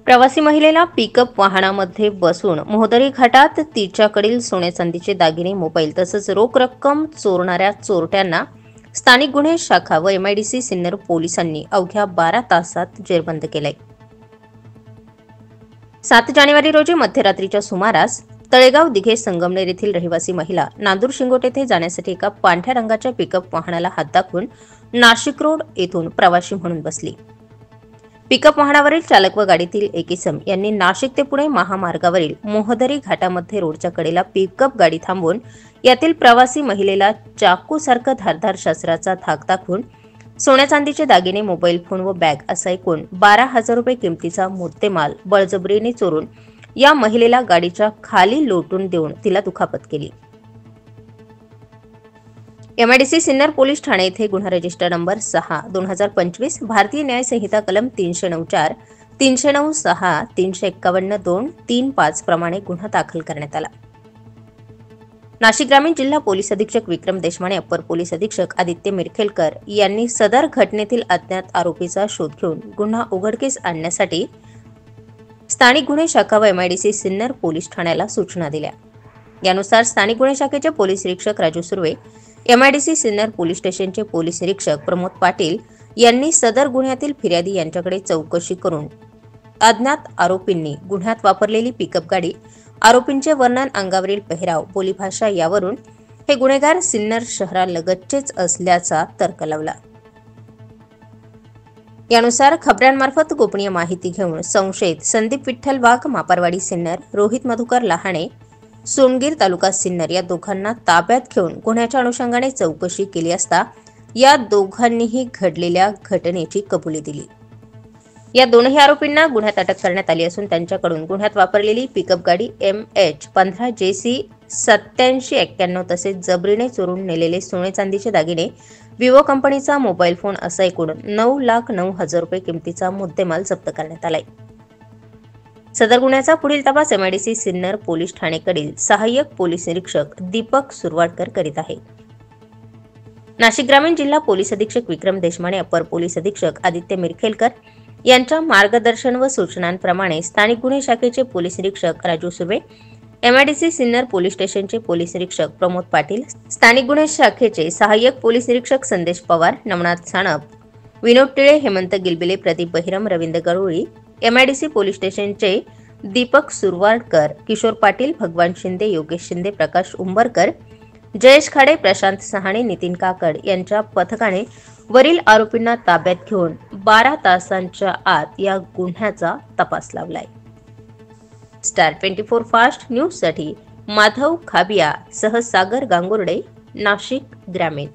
प्रवासी महिलेला पिकअप वाहनामध्ये बसून मोहदरी घाटात तिच्याकडील सोने चांदीचे दागिने, मोबाईल तसंच रोख रक्कम चोरणाऱ्या चोरट्यांना स्थानिक गुन्हे शाखा व एमआयडीसी सिन्नर पोलिसांनी अवघ्या 12 तासात जेरबंद केलंय। 7 जानेवारी रोजी मध्यरात्रीच्या सुमारास तळेगाव दिघे संगमनेर येथील रहिवासी महिला नांदूर शिंगोटे येथे जाण्यासाठी एका पांढऱ्या रंगाच्या पिकअप वाहनाला हात दाखवून नाशिक रोड येथून प्रवासी म्हणून बसली। पिकअप वाहनावरील चालक व गाडीतील एक इसम यांनी नाशिक ते पुणे महामार्गावरील मोहदरी घाटामध्ये रोडच्या कडेला पिकअप गाडी थांबवून यातील प्रवासी महिलेला चाकूसारखा धारदार शस्त्राचा धाक दाखवून सोन्या चांदीचे दागिने, मोबाईल फोन व बॅग असा एकूण 12,000 रुपये किमतीचा मुद्देमाल बळजबरीने चोरून या महिलेला गाडीच्या खाली लोटून देऊन तिला दुखापत केली। एमआयडीसी सिन्नर पोलीस ठाणे येथे गुन्हा रजिस्टर नंबर 6/2025 भारतीय न्याय संहिता कलम 309(4), 309(6), 351(2)(3)(5) प्रमाणे गुन्हा दाखल करण्यात आला। नाशिक ग्रामीण जिल्हा पोलीस अधीक्षक विक्रम देशमाने, अप्पर पोलीस अधीक्षक आदित्य मिरखेलकर यांनी सदर घटनेतील अज्ञात आरोपीचा शोध घेऊन गुन्हा उघडकीस आणण्यासाठी स्थानिक गुन्हे शाखा व एमआयडीसी सिन्नर पोलीस ठाण्याला सूचना दिल्या। यानुसार स्थानिक गुन्हे शाखेचे पोलीस निरीक्षक राजू सुर्वे, एमआयडीसी सिन्नर पोलीस स्टेशनचे पोलीस निरीक्षक प्रमोद पाटील यांनी सदर गुन्ह्यातील फिर्यादी यांच्याकडे चौकशी करून अज्ञात आरोपींनी गुन्ह्यात वापरलेली पिकअप गाडी, आरोपींचे वर्णन, अंगावरील पेहराव, बोलीभाषा यावरून हे गुन्हेगार सिन्नर शहरालगतचेच असल्याचा तर्क लावला। यानुसार खबऱ्यांमार्फत गोपनीय माहिती घेऊन संशयित संदीप विठ्ठल वाघ, मापारवाडी सिन्नर, रोहित मधुकर लहाणे, सोनगीर तालुका सिन्नर या दोघांना ताब्यात घेऊन गुन्ह्याच्या अनुषंगाने चौकशी केली असता या दोघांनीही घडलेल्या घटनेची कबुली दिली। या दोनही आरोपींना गुन्ह्यात अटक करण्यात आली असून त्यांच्याकडून गुन्ह्यात वापरलेली पिकअप गाडी MH15JC 8791 तसेच जबरीने चोरून नेलेले सोने चांदीचे दागिने, विवो कंपनीचा मोबाईल फोन असा एकूण 9,09,000 रुपये किमतीचा मुद्देमाल जप्त करण्यात आलाय। सदर गुन्ह्याचा पुढील तपास एमआयडीसी सिन्नर पोलीस ठाणेकडील सहाय्यक पोलीस निरीक्षक दीपक सुरवाडकर करीत आहे। नाशिक ग्रामीण जिल्हा पोलीस अधीक्षक विक्रम देशमाने, अप्पर पोलीस अधीक्षक आदित्य मिरखेलकर यांच्या मार्गदर्शन व सूचनांप्रमाणे स्थानिक गुन्हे शाखेचे पोलीस निरीक्षक राजू सुर्वे, एमआयडीसी सिन्नर पोलीस स्टेशनचे पोलीस निरीक्षक प्रमोद पाटील, स्थानिक गुन्हे शाखेचे सहाय्यक पोलीस निरीक्षक संदेश पवार, नवनाथ सानप, विनोद टिळे, हेमंत गिलबिले, प्रदीप बहिरम, रवींद्र गरुळी, एमआयडीसी पोलीस स्टेशनचे दीपक सुरवाडकर, किशोर पाटील, भगवान शिंदे, योगेश शिंदे, प्रकाश उंबरकर, जयेश खाडे, प्रशांत सहाणे, नितीन काकड यांच्या पथकाने वरील आरोपींना ताब्यात घेऊन 12 तासांच्या आत या गुन्ह्याचा तपास लावलाय। स्टार 24 फास्ट न्यूज साठी माधव खाबिया सह सागर गांगुर्डे, नाशिक ग्रामीण।